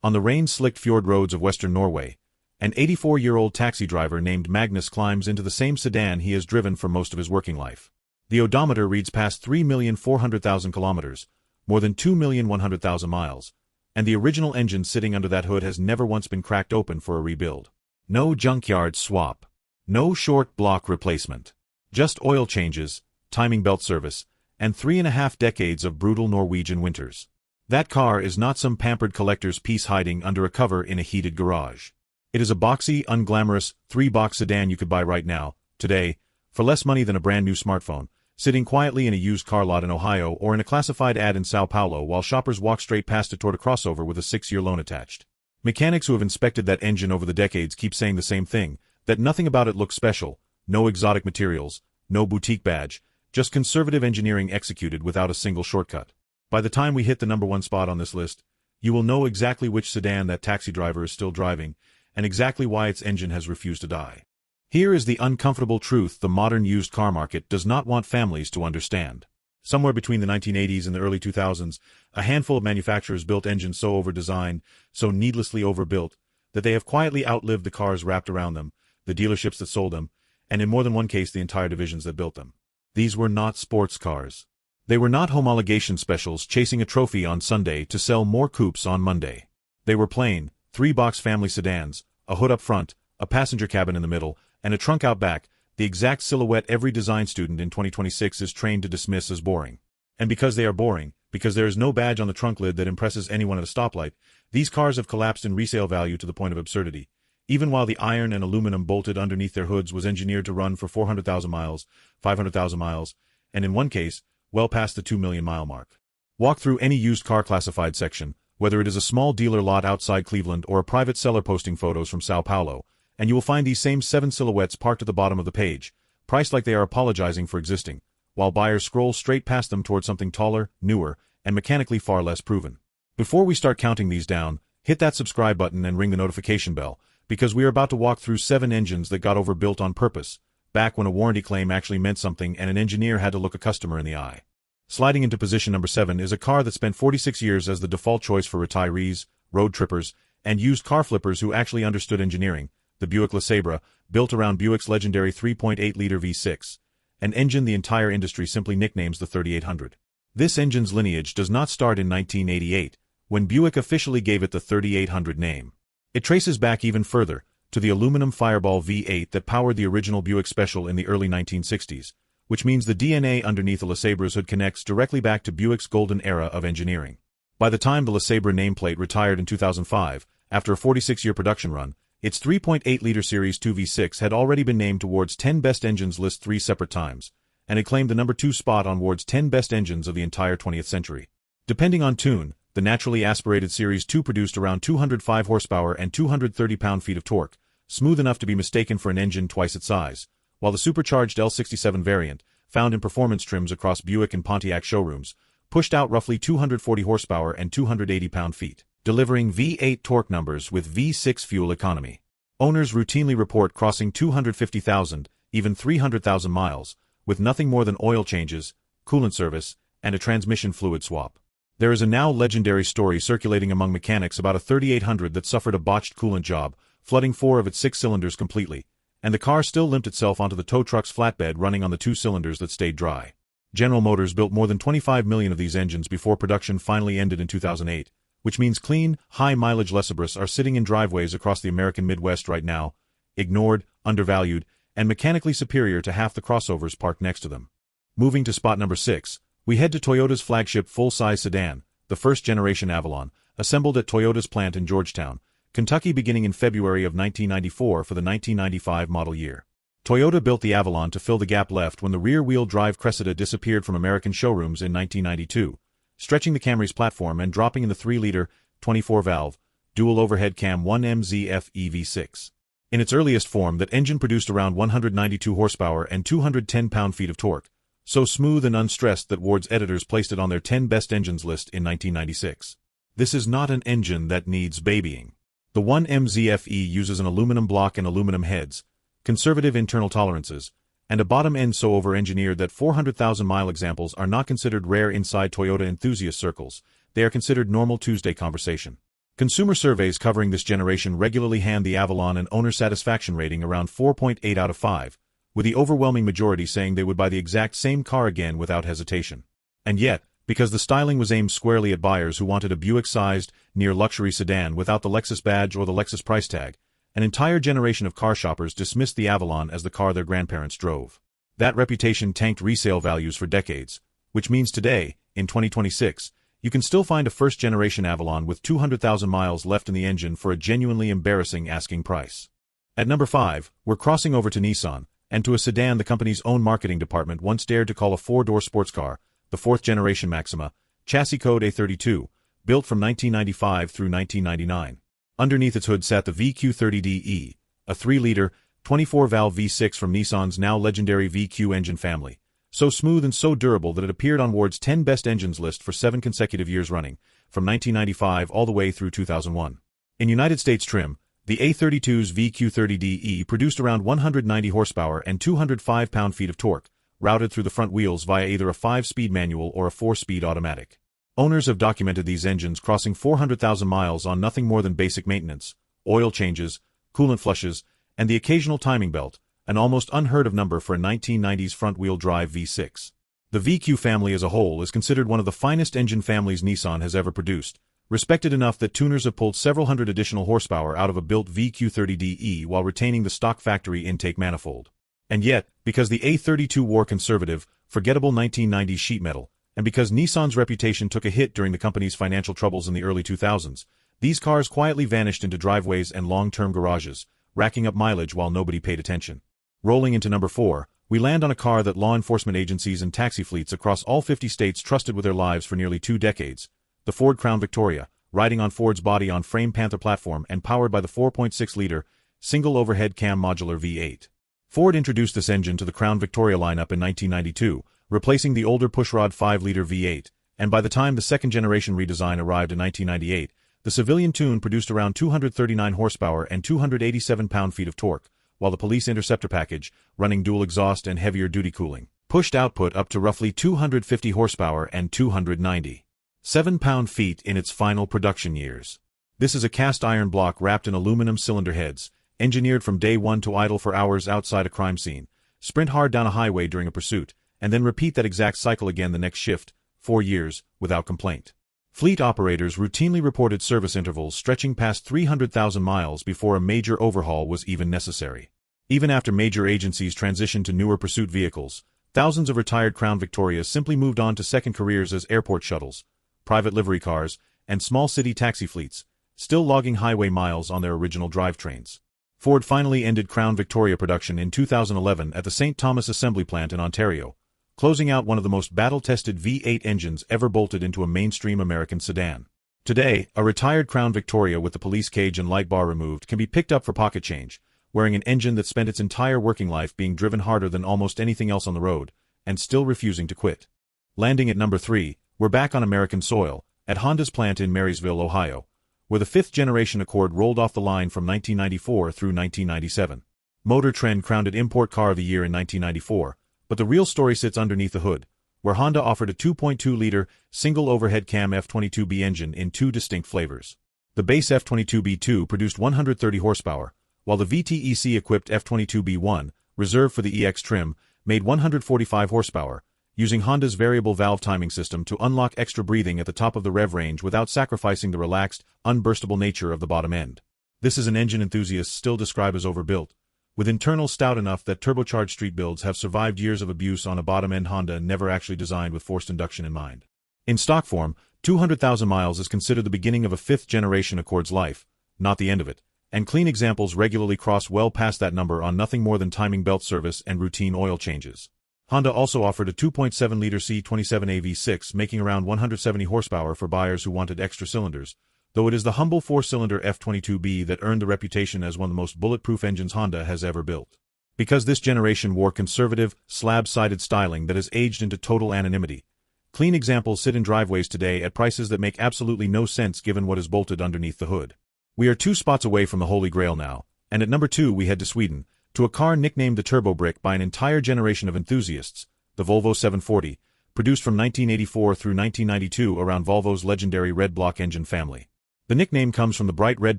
On the rain-slicked fjord roads of western Norway, an 84-year-old taxi driver named Magnus climbs into the same sedan he has driven for most of his working life. The odometer reads past 3,400,000 kilometers, more than 2,100,000 miles, and the original engine sitting under that hood has never once been cracked open for a rebuild. No junkyard swap. No short block replacement. Just oil changes, timing belt service, and 3.5 decades of brutal Norwegian winters. That car is not some pampered collector's piece hiding under a cover in a heated garage. It is a boxy, unglamorous, 3-box sedan you could buy right now, today, for less money than a brand new smartphone, sitting quietly in a used car lot in Ohio or in a classified ad in Sao Paulo while shoppers walk straight past it toward a crossover with a 6-year loan attached. Mechanics who have inspected that engine over the decades keep saying the same thing, that nothing about it looks special, no exotic materials, no boutique badge, just conservative engineering executed without a single shortcut. By the time we hit the #1 spot on this list, you will know exactly which sedan that taxi driver is still driving, and exactly why its engine has refused to die. Here is the uncomfortable truth the modern used car market does not want families to understand. Somewhere between the 1980s and the early 2000s, a handful of manufacturers built engines so over-designed, so needlessly overbuilt, that they have quietly outlived the cars wrapped around them, the dealerships that sold them, and in more than one case the entire divisions that built them. These were not sports cars. They were not homologation specials chasing a trophy on Sunday to sell more coupes on Monday. They were plain, 3-box family sedans, a hood up front, a passenger cabin in the middle, and a trunk out back, the exact silhouette every design student in 2026 is trained to dismiss as boring. And because they are boring, because there is no badge on the trunk lid that impresses anyone at a stoplight, these cars have collapsed in resale value to the point of absurdity, even while the iron and aluminum bolted underneath their hoods was engineered to run for 400,000 miles, 500,000 miles, and in one case, well past the 2 million mile mark. Walk through any used car classified section, whether it is a small dealer lot outside Cleveland or a private seller posting photos from Sao Paulo, and you will find these same 7 silhouettes parked at the bottom of the page, priced like they are apologizing for existing, while buyers scroll straight past them toward something taller, newer, and mechanically far less proven. Before we start counting these down, hit that subscribe button and ring the notification bell, because we are about to walk through 7 engines that got overbuilt on purpose, back when a warranty claim actually meant something and an engineer had to look a customer in the eye. Sliding into position number 7 is a car that spent 46 years as the default choice for retirees, road trippers, and used car flippers who actually understood engineering, the Buick LeSabre, built around Buick's legendary 3.8-liter V6, an engine the entire industry simply nicknames the 3800. This engine's lineage does not start in 1988, when Buick officially gave it the 3800 name. It traces back even further, to the aluminum Fireball V8 that powered the original Buick Special in the early 1960s, which means the DNA underneath the LeSabre's hood connects directly back to Buick's golden era of engineering. By the time the LeSabre nameplate retired in 2005, after a 46-year production run, its 3.8-liter Series 2 V6 had already been named towards 10 Best Engines list 3 separate times, and it claimed the #2 spot on Ward's 10 Best Engines of the entire 20th century. Depending on tune, the naturally aspirated Series 2 produced around 205 horsepower and 230 pound-feet of torque, smooth enough to be mistaken for an engine twice its size, while the supercharged L67 variant, found in performance trims across Buick and Pontiac showrooms, pushed out roughly 240 horsepower and 280 pound-feet, delivering V8 torque numbers with V6 fuel economy. Owners routinely report crossing 250,000, even 300,000 miles, with nothing more than oil changes, coolant service, and a transmission fluid swap. There is a now legendary story circulating among mechanics about a 3800 that suffered a botched coolant job, flooding 4 of its 6 cylinders completely, and the car still limped itself onto the tow truck's flatbed running on the 2 cylinders that stayed dry. General Motors built more than 25 million of these engines before production finally ended in 2008, which means clean, high-mileage LeSabres are sitting in driveways across the American Midwest right now, ignored, undervalued, and mechanically superior to half the crossovers parked next to them. Moving to spot number 6, we head to Toyota's flagship full-size sedan, the first-generation Avalon, assembled at Toyota's plant in Georgetown, Kentucky beginning in February of 1994 for the 1995 model year. Toyota built the Avalon to fill the gap left when the rear-wheel drive Cressida disappeared from American showrooms in 1992, stretching the Camry's platform and dropping in the 3-liter, 24-valve, dual overhead cam 1MZF EV6. In its earliest form, that engine produced around 192 horsepower and 210 pound-feet of torque, so smooth and unstressed that Ward's editors placed it on their 10 best engines list in 1996. This is not an engine that needs babying. The 1MZFE uses an aluminum block and aluminum heads, conservative internal tolerances, and a bottom end so over-engineered that 400,000-mile examples are not considered rare inside Toyota enthusiast circles. They are considered normal Tuesday conversation. Consumer surveys covering this generation regularly hand the Avalon an owner satisfaction rating around 4.8 out of 5, with the overwhelming majority saying they would buy the exact same car again without hesitation. And yet, because the styling was aimed squarely at buyers who wanted a Buick-sized, near-luxury sedan without the Lexus badge or the Lexus price tag, an entire generation of car shoppers dismissed the Avalon as the car their grandparents drove. That reputation tanked resale values for decades, which means today, in 2026, you can still find a first-generation Avalon with 200,000 miles left in the engine for a genuinely embarrassing asking price. At number 5, we're crossing over to Nissan, and to a sedan the company's own marketing department once dared to call a four-door sports car, the fourth-generation Maxima, chassis code A32, built from 1995 through 1999. Underneath its hood sat the VQ30DE, a 3-liter, 24-valve V6 from Nissan's now legendary VQ engine family, so smooth and so durable that it appeared on Ward's 10 best engines list for 7 consecutive years running, from 1995 all the way through 2001. In United States trim, the A32's VQ30DE produced around 190 horsepower and 205 pound-feet of torque, routed through the front wheels via either a 5-speed manual or a 4-speed automatic. Owners have documented these engines crossing 400,000 miles on nothing more than basic maintenance, oil changes, coolant flushes, and the occasional timing belt, an almost unheard-of number for a 1990s front-wheel drive V6. The VQ family as a whole is considered one of the finest engine families Nissan has ever produced, respected enough that tuners have pulled several hundred additional horsepower out of a built VQ30DE while retaining the stock factory intake manifold. And yet, because the A32 wore conservative, forgettable 1990s sheet metal, and because Nissan's reputation took a hit during the company's financial troubles in the early 2000s, these cars quietly vanished into driveways and long-term garages, racking up mileage while nobody paid attention. Rolling into number 4, we land on a car that law enforcement agencies and taxi fleets across all 50 states trusted with their lives for nearly 2 decades, the Ford Crown Victoria, riding on Ford's body-on-frame Panther platform and powered by the 4.6-liter, single-overhead cam modular V8. Ford introduced this engine to the Crown Victoria lineup in 1992, replacing the older pushrod 5-liter V8, and by the time the second-generation redesign arrived in 1998, the civilian tune produced around 239 horsepower and 287 pound-feet of torque, while the Police Interceptor package, running dual exhaust and heavier-duty cooling, pushed output up to roughly 250 horsepower and 297 pound-feet in its final production years. This is a cast-iron block wrapped in aluminum cylinder heads, engineered from day one to idle for hours outside a crime scene, sprint hard down a highway during a pursuit, and then repeat that exact cycle again the next shift, 4 years, without complaint. Fleet operators routinely reported service intervals stretching past 300,000 miles before a major overhaul was even necessary. Even after major agencies transitioned to newer pursuit vehicles, thousands of retired Crown Victorias simply moved on to second careers as airport shuttles, private livery cars, and small city taxi fleets, still logging highway miles on their original drivetrains. Ford finally ended Crown Victoria production in 2011 at the St. Thomas Assembly Plant in Ontario, closing out one of the most battle-tested V8 engines ever bolted into a mainstream American sedan. Today, a retired Crown Victoria with the police cage and light bar removed can be picked up for pocket change, wearing an engine that spent its entire working life being driven harder than almost anything else on the road, and still refusing to quit. Landing at number 3, we're back on American soil, at Honda's plant in Marysville, Ohio, where the 5th-generation Accord rolled off the line from 1994 through 1997. Motor Trend crowned it Import Car of the Year in 1994, but the real story sits underneath the hood, where Honda offered a 2.2-liter, single-overhead cam F22B engine in 2 distinct flavors. The base F22B2 produced 130 horsepower, while the VTEC-equipped F22B1, reserved for the EX trim, made 145 horsepower, using Honda's variable valve timing system to unlock extra breathing at the top of the rev range without sacrificing the relaxed, unburstable nature of the bottom end. This is an engine enthusiasts still describe as overbuilt, with internals stout enough that turbocharged street builds have survived years of abuse on a bottom-end Honda never actually designed with forced induction in mind. In stock form, 200,000 miles is considered the beginning of a 5th-generation Accord's life, not the end of it, and clean examples regularly cross well past that number on nothing more than timing belt service and routine oil changes. Honda also offered a 2.7-liter C27A V6 making around 170 horsepower for buyers who wanted extra cylinders, though it is the humble 4-cylinder F22B that earned the reputation as one of the most bulletproof engines Honda has ever built. Because this generation wore conservative, slab-sided styling that has aged into total anonymity, clean examples sit in driveways today at prices that make absolutely no sense given what is bolted underneath the hood. We are 2 spots away from the Holy Grail now, and at number 2 we head to Sweden, to a car nicknamed the Turbo Brick by an entire generation of enthusiasts, the Volvo 740, produced from 1984 through 1992 around Volvo's legendary red block engine family. The nickname comes from the bright red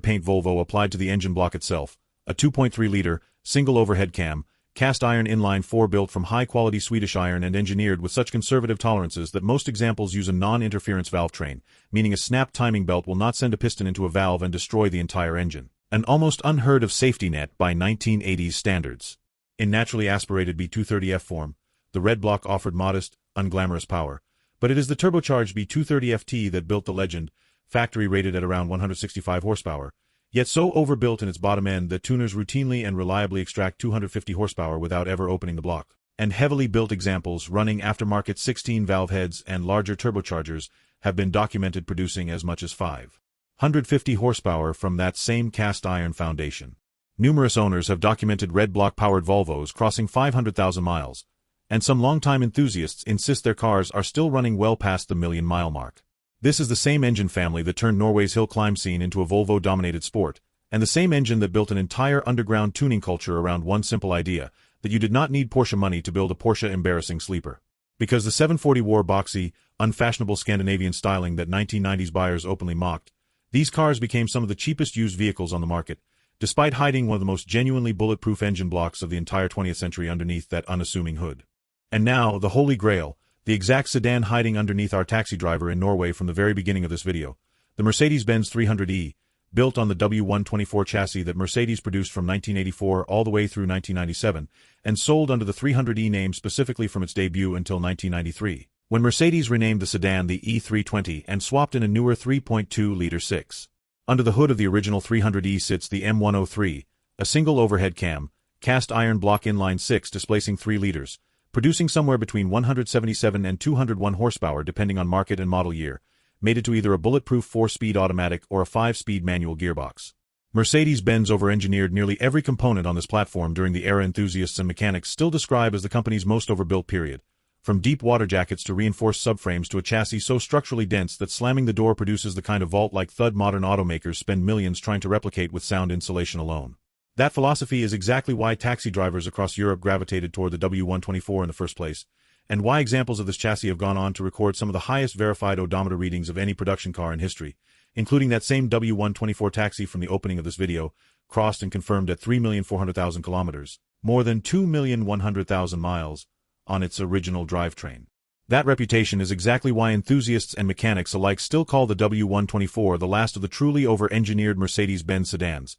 paint Volvo applied to the engine block itself, a 2.3-liter, single overhead cam, cast iron inline 4 built from high-quality Swedish iron and engineered with such conservative tolerances that most examples use a non-interference valve train, meaning a snap timing belt will not send a piston into a valve and destroy the entire engine. An almost unheard of safety net by 1980s standards. In naturally aspirated B230F form, the red block offered modest, unglamorous power, but it is the turbocharged B230FT that built the legend, factory rated at around 165 horsepower, yet so overbuilt in its bottom end that tuners routinely and reliably extract 250 horsepower without ever opening the block. And heavily built examples running aftermarket 16 valve heads and larger turbochargers have been documented producing as much as 550 horsepower from that same cast iron foundation. Numerous owners have documented red block-powered Volvos crossing 500,000 miles, and some longtime enthusiasts insist their cars are still running well past the million-mile mark. This is the same engine family that turned Norway's hill climb scene into a Volvo-dominated sport, and the same engine that built an entire underground tuning culture around one simple idea, that you did not need Porsche money to build a Porsche embarrassing sleeper. Because the 740 wore boxy, unfashionable Scandinavian styling that 1990s buyers openly mocked, these cars became some of the cheapest used vehicles on the market, despite hiding one of the most genuinely bulletproof engine blocks of the entire 20th century underneath that unassuming hood. And now, the Holy Grail, the exact sedan hiding underneath our taxi driver in Norway from the very beginning of this video, the Mercedes-Benz 300e, built on the W124 chassis that Mercedes produced from 1984 all the way through 1997, and sold under the 300e name specifically from its debut until 1993, when Mercedes renamed the sedan the E320 and swapped in a newer 3.2-liter 6. Under the hood of the original 300e sits the M103, a single overhead cam, cast iron block inline 6 displacing 3 liters, producing somewhere between 177 and 201 horsepower depending on market and model year, mated to either a bulletproof 4-speed automatic or a 5-speed manual gearbox. Mercedes-Benz over-engineered nearly every component on this platform during the era enthusiasts and mechanics still describe as the company's most overbuilt period, from deep water jackets to reinforced subframes to a chassis so structurally dense that slamming the door produces the kind of vault-like thud modern automakers spend millions trying to replicate with sound insulation alone. That philosophy is exactly why taxi drivers across Europe gravitated toward the W124 in the first place, and why examples of this chassis have gone on to record some of the highest verified odometer readings of any production car in history, including that same W124 taxi from the opening of this video, crossed and confirmed at 3,400,000 kilometers, more than 2,100,000 miles, on its original drivetrain. That reputation is exactly why enthusiasts and mechanics alike still call the W124 the last of the truly over-engineered Mercedes-Benz sedans,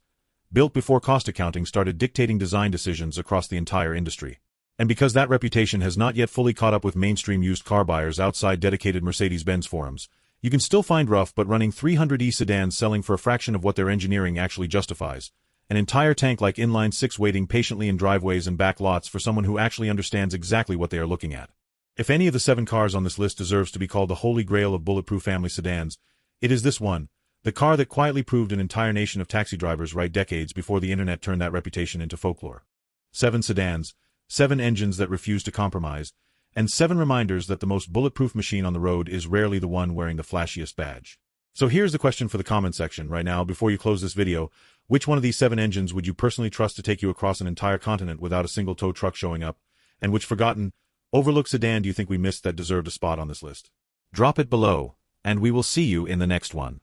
built before cost accounting started dictating design decisions across the entire industry. And because that reputation has not yet fully caught up with mainstream used car buyers outside dedicated Mercedes-Benz forums, you can still find rough but running 300e sedans selling for a fraction of what their engineering actually justifies, an entire tank-like inline 6 waiting patiently in driveways and back lots for someone who actually understands exactly what they are looking at. If any of the 7 cars on this list deserves to be called the holy grail of bulletproof family sedans, it is this one, the car that quietly proved an entire nation of taxi drivers right decades before the internet turned that reputation into folklore. 7 sedans, 7 engines that refuse to compromise, and 7 reminders that the most bulletproof machine on the road is rarely the one wearing the flashiest badge. So here's the question for the comment section right now before you close this video. Which one of these 7 engines would you personally trust to take you across an entire continent without a single tow truck showing up? And which forgotten, overlooked sedan do you think we missed that deserved a spot on this list? Drop it below, and we will see you in the next one.